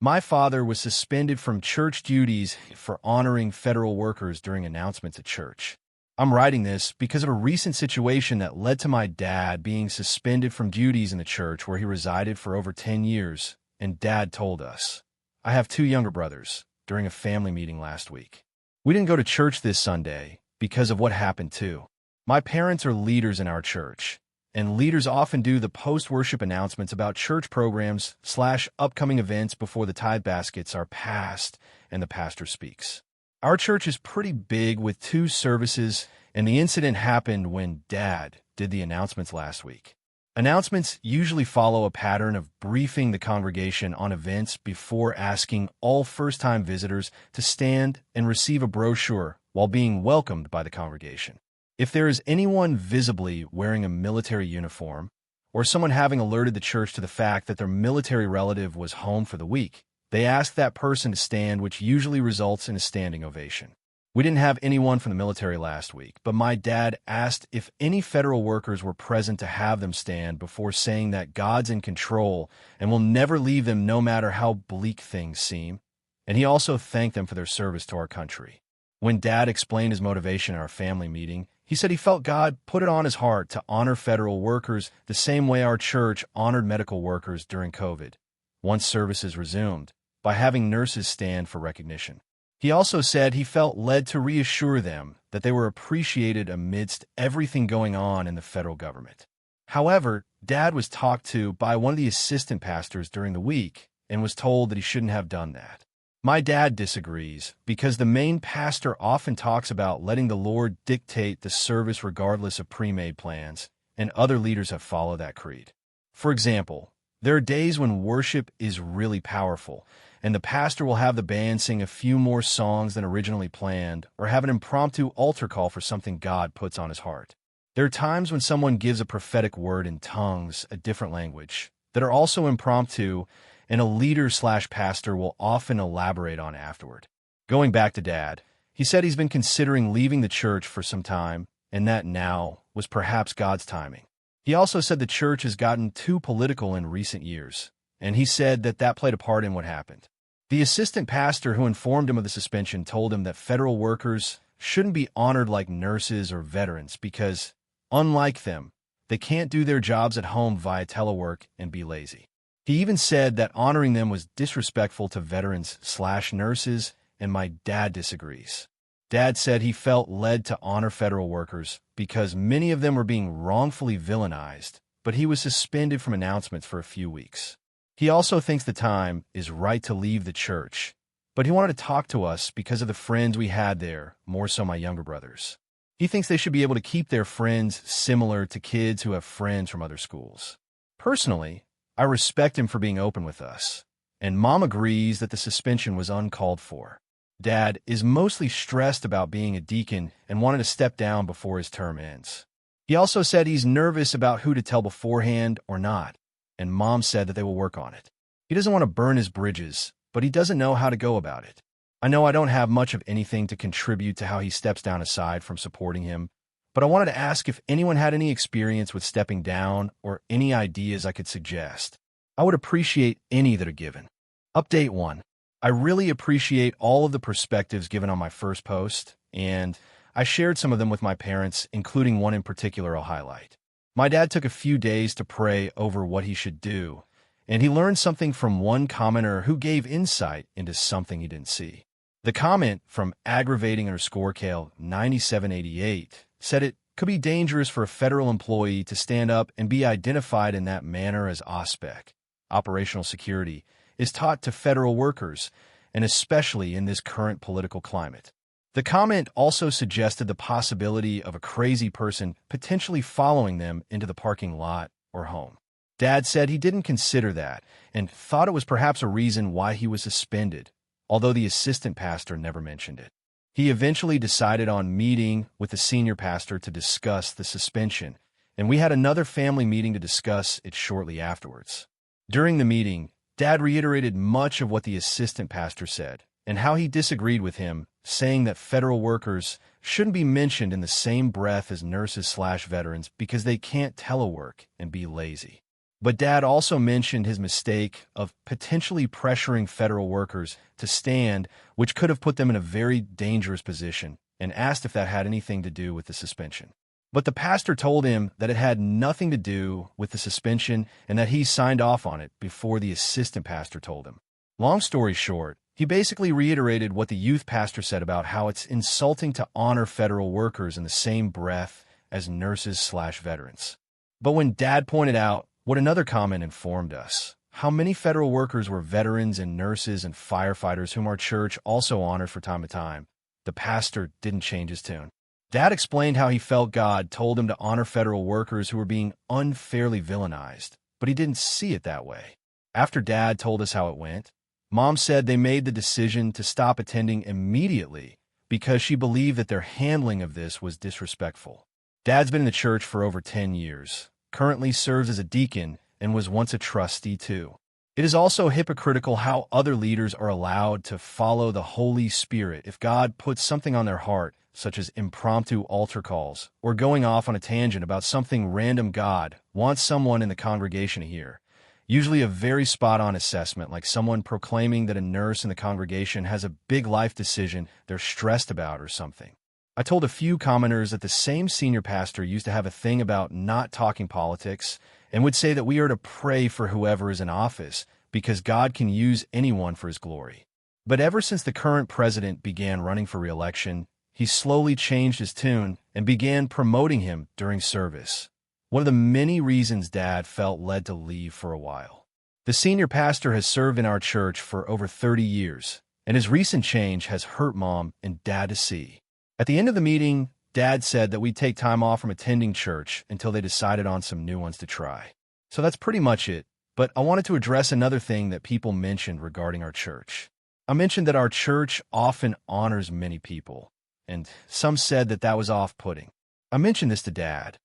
My father was suspended from church duties for honoring federal workers during announcements at church. I'm writing this because of a recent situation that led to my dad being suspended from duties in the church where he resided for over 10 years, and Dad told us. I have two younger brothers during a family meeting last week. We didn't go to church this Sunday because of what happened too. My parents are leaders in our church, and leaders often do the post-worship announcements about church programs / upcoming events before the tithe baskets are passed and the pastor speaks. Our church is pretty big with 2 services, and the incident happened when Dad did the announcements last week. Announcements usually follow a pattern of briefing the congregation on events before asking all first-time visitors to stand and receive a brochure while being welcomed by the congregation. If there is anyone visibly wearing a military uniform, or someone having alerted the church to the fact that their military relative was home for the week, they ask that person to stand, which usually results in a standing ovation. We didn't have anyone from the military last week, but my dad asked if any federal workers were present to have them stand before saying that God's in control and will never leave them no matter how bleak things seem. And he also thanked them for their service to our country. When Dad explained his motivation at our family meeting, he said he felt God put it on his heart to honor federal workers the same way our church honored medical workers during COVID, once services resumed, by having nurses stand for recognition. He also said he felt led to reassure them that they were appreciated amidst everything going on in the federal government. However, Dad was talked to by one of the assistant pastors during the week and was told that he shouldn't have done that. My dad disagrees because the main pastor often talks about letting the Lord dictate the service regardless of pre-made plans, and other leaders have followed that creed. For example, there are days when worship is really powerful, and the pastor will have the band sing a few more songs than originally planned or have an impromptu altar call for something God puts on his heart. There are times when someone gives a prophetic word in tongues, a different language, that are also impromptu, and a leader / pastor will often elaborate on afterward. Going back to Dad, he said he's been considering leaving the church for some time, and that now was perhaps God's timing. He also said the church has gotten too political in recent years, and he said that played a part in what happened. The assistant pastor who informed him of the suspension told him that federal workers shouldn't be honored like nurses or veterans because, unlike them, they can't do their jobs at home via telework and be lazy. He even said that honoring them was disrespectful to veterans / nurses, and my dad disagrees. Dad said he felt led to honor federal workers because many of them were being wrongfully villainized, but he was suspended from announcements for a few weeks. He also thinks the time is right to leave the church, but he wanted to talk to us because of the friends we had there, more so my younger brothers. He thinks they should be able to keep their friends similar to kids who have friends from other schools. Personally, I respect him for being open with us, and Mom agrees that the suspension was uncalled for. Dad is mostly stressed about being a deacon and wanted to step down before his term ends. He also said he's nervous about who to tell beforehand or not, and Mom said that they will work on it. He doesn't want to burn his bridges, but he doesn't know how to go about it. I know I don't have much of anything to contribute to how he steps down aside from supporting him, but I wanted to ask if anyone had any experience with stepping down or any ideas I could suggest. I would appreciate any that are given. Update 1. I really appreciate all of the perspectives given on my first post, and I shared some of them with my parents, including one in particular I'll highlight. My dad took a few days to pray over what he should do, and he learned something from one commenter who gave insight into something he didn't see. The comment from aggravating_Kale 9788 said it could be dangerous for a federal employee to stand up and be identified in that manner as OSPEC, operational security, is taught to federal workers, and especially in this current political climate. The comment also suggested the possibility of a crazy person potentially following them into the parking lot or home. Dad said he didn't consider that and thought it was perhaps a reason why he was suspended, although the assistant pastor never mentioned it. He eventually decided on meeting with the senior pastor to discuss the suspension, and we had another family meeting to discuss it shortly afterwards. During the meeting, Dad reiterated much of what the assistant pastor said and how he disagreed with him, saying that federal workers shouldn't be mentioned in the same breath as nurses / veterans because they can't telework and be lazy. But Dad also mentioned his mistake of potentially pressuring federal workers to stand, which could have put them in a very dangerous position, and asked if that had anything to do with the suspension. But the pastor told him that it had nothing to do with the suspension and that he signed off on it before the assistant pastor told him. Long story short, he basically reiterated what the youth pastor said about how it's insulting to honor federal workers in the same breath as nurses/veterans. But when Dad pointed out what another comment informed us, how many federal workers were veterans and nurses and firefighters whom our church also honored from time to time, the pastor didn't change his tune. Dad explained how he felt God told him to honor federal workers who were being unfairly villainized, but he didn't see it that way. After Dad told us how it went, Mom said they made the decision to stop attending immediately because she believed that their handling of this was disrespectful. Dad's been in the church for over 10 years, currently serves as a deacon, and was once a trustee too. It is also hypocritical how other leaders are allowed to follow the Holy Spirit if God puts something on their heart, such as impromptu altar calls, or going off on a tangent about something random God wants someone in the congregation to hear. Usually a very spot-on assessment, like someone proclaiming that a nurse in the congregation has a big life decision they're stressed about or something. I told a few commenters that the same senior pastor used to have a thing about not talking politics and would say that we are to pray for whoever is in office because God can use anyone for his glory. But ever since the current president began running for re-election, he slowly changed his tune and began promoting him during service. One of the many reasons Dad felt led to leave for a while. The senior pastor has served in our church for over 30 years, and his recent change has hurt Mom and Dad to see. At the end of the meeting, Dad said that we'd take time off from attending church until they decided on some new ones to try. So that's pretty much it, but I wanted to address another thing that people mentioned regarding our church. I mentioned that our church often honors many people, and some said that that was off-putting. I mentioned this to Dad,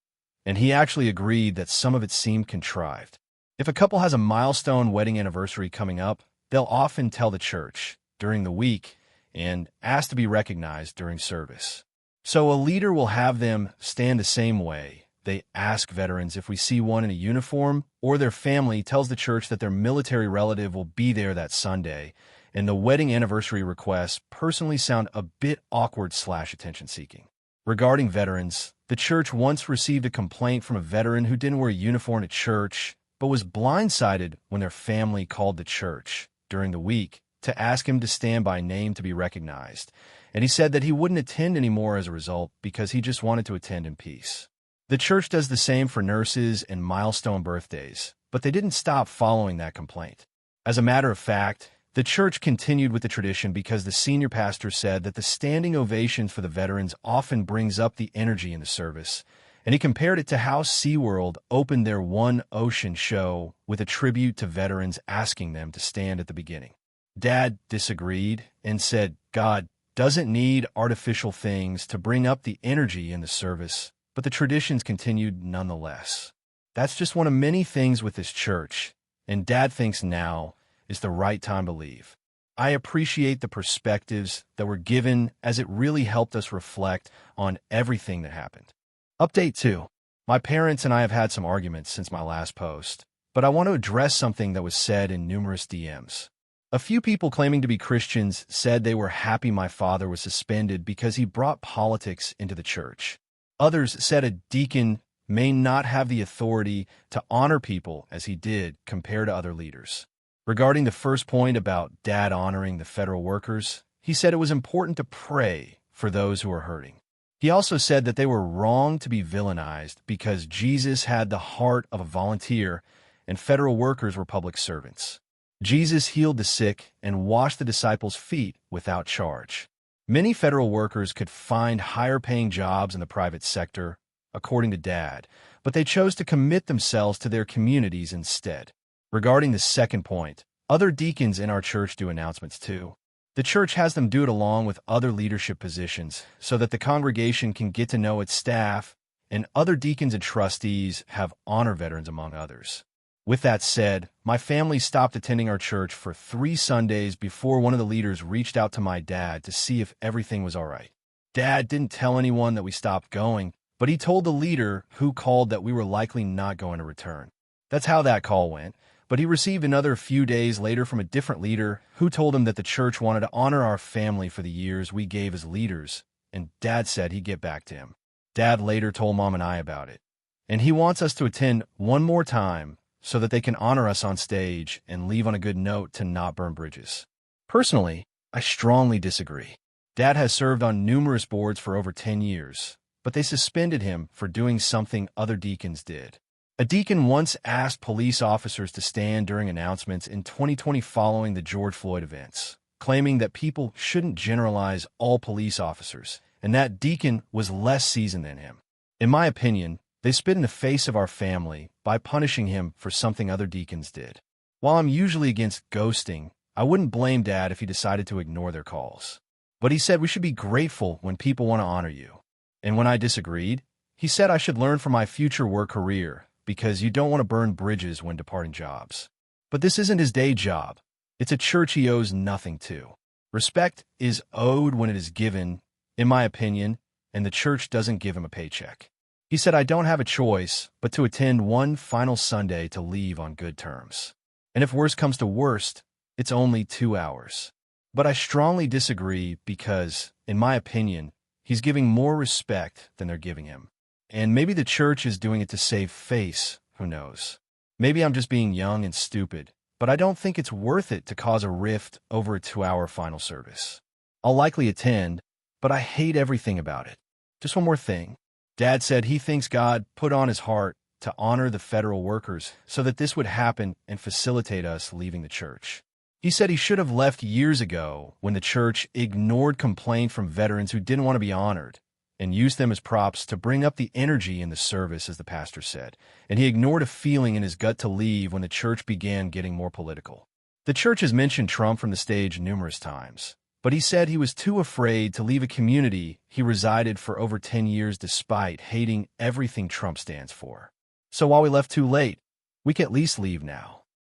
and he actually agreed that some of it seemed contrived. If a couple has a milestone wedding anniversary coming up, they'll often tell the church during the week and ask to be recognized during service. So a leader will have them stand the same way. They ask veterans if we see one in a uniform, or their family tells the church that their military relative will be there that Sunday, and the wedding anniversary requests personally sound a bit awkward/attention-seeking. Regarding veterans, the church once received a complaint from a veteran who didn't wear a uniform to church, but was blindsided when their family called the church during the week to ask him to stand by name to be recognized, and he said that he wouldn't attend anymore as a result because he just wanted to attend in peace. The church does the same for nurses and milestone birthdays, but they didn't stop following that complaint. As a matter of fact, the church continued with the tradition because the senior pastor said that the standing ovations for the veterans often brings up the energy in the service, and he compared it to how SeaWorld opened their One Ocean show with a tribute to veterans asking them to stand at the beginning. Dad disagreed and said God doesn't need artificial things to bring up the energy in the service, but the traditions continued nonetheless. That's just one of many things with this church, and Dad thinks now is the right time to leave. I appreciate the perspectives that were given as it really helped us reflect on everything that happened. Update 2. My parents and I have had some arguments since my last post, but I want to address something that was said in numerous DMs. A few people claiming to be Christians said they were happy my father was suspended because he brought politics into the church. Others said a deacon may not have the authority to honor people as he did compared to other leaders. Regarding the first point about Dad honoring the federal workers, he said it was important to pray for those who are hurting. He also said that they were wrong to be villainized because Jesus had the heart of a volunteer and federal workers were public servants. Jesus healed the sick and washed the disciples' feet without charge. Many federal workers could find higher-paying jobs in the private sector, according to Dad, but they chose to commit themselves to their communities instead. Regarding the second point, other deacons in our church do announcements too. The church has them do it along with other leadership positions so that the congregation can get to know its staff, and other deacons and trustees have honor veterans among others. With that said, my family stopped attending our church for 3 Sundays before one of the leaders reached out to my dad to see if everything was all right. Dad didn't tell anyone that we stopped going, but he told the leader who called that we were likely not going to return. That's how that call went. But he received another few days later from a different leader who told him that the church wanted to honor our family for the years we gave as leaders, and Dad said he'd get back to him. Dad later told Mom and I about it. And he wants us to attend one more time so that they can honor us on stage and leave on a good note to not burn bridges. Personally, I strongly disagree. Dad has served on numerous boards for over 10 years, but they suspended him for doing something other deacons did. A deacon once asked police officers to stand during announcements in 2020 following the George Floyd events, claiming that people shouldn't generalize all police officers, and that deacon was less seasoned than him. In my opinion, they spit in the face of our family by punishing him for something other deacons did. While I'm usually against ghosting, I wouldn't blame Dad if he decided to ignore their calls. But he said we should be grateful when people want to honor you. And when I disagreed, he said I should learn from my future work career because you don't want to burn bridges when departing jobs. But this isn't his day job. It's a church he owes nothing to. Respect is owed when it is given, in my opinion, and the church doesn't give him a paycheck. He said I don't have a choice but to attend one final Sunday to leave on good terms. And if worst comes to worst, it's only 2 hours. But I strongly disagree because, in my opinion, he's giving more respect than they're giving him. And maybe the church is doing it to save face, who knows? Maybe I'm just being young and stupid, but I don't think it's worth it to cause a rift over a 2-hour final service. I'll likely attend, but I hate everything about it. Just one more thing. Dad said he thinks God put on his heart to honor the federal workers so that this would happen and facilitate us leaving the church. He said he should have left years ago when the church ignored complaint from veterans who didn't want to be honored and used them as props to bring up the energy in the service, as the pastor said. And he ignored a feeling in his gut to leave when the church began getting more political. The church has mentioned Trump from the stage numerous times, but he said he was too afraid to leave a community he resided for over 10 years despite hating everything Trump stands for. So while we left too late, we can at least leave now.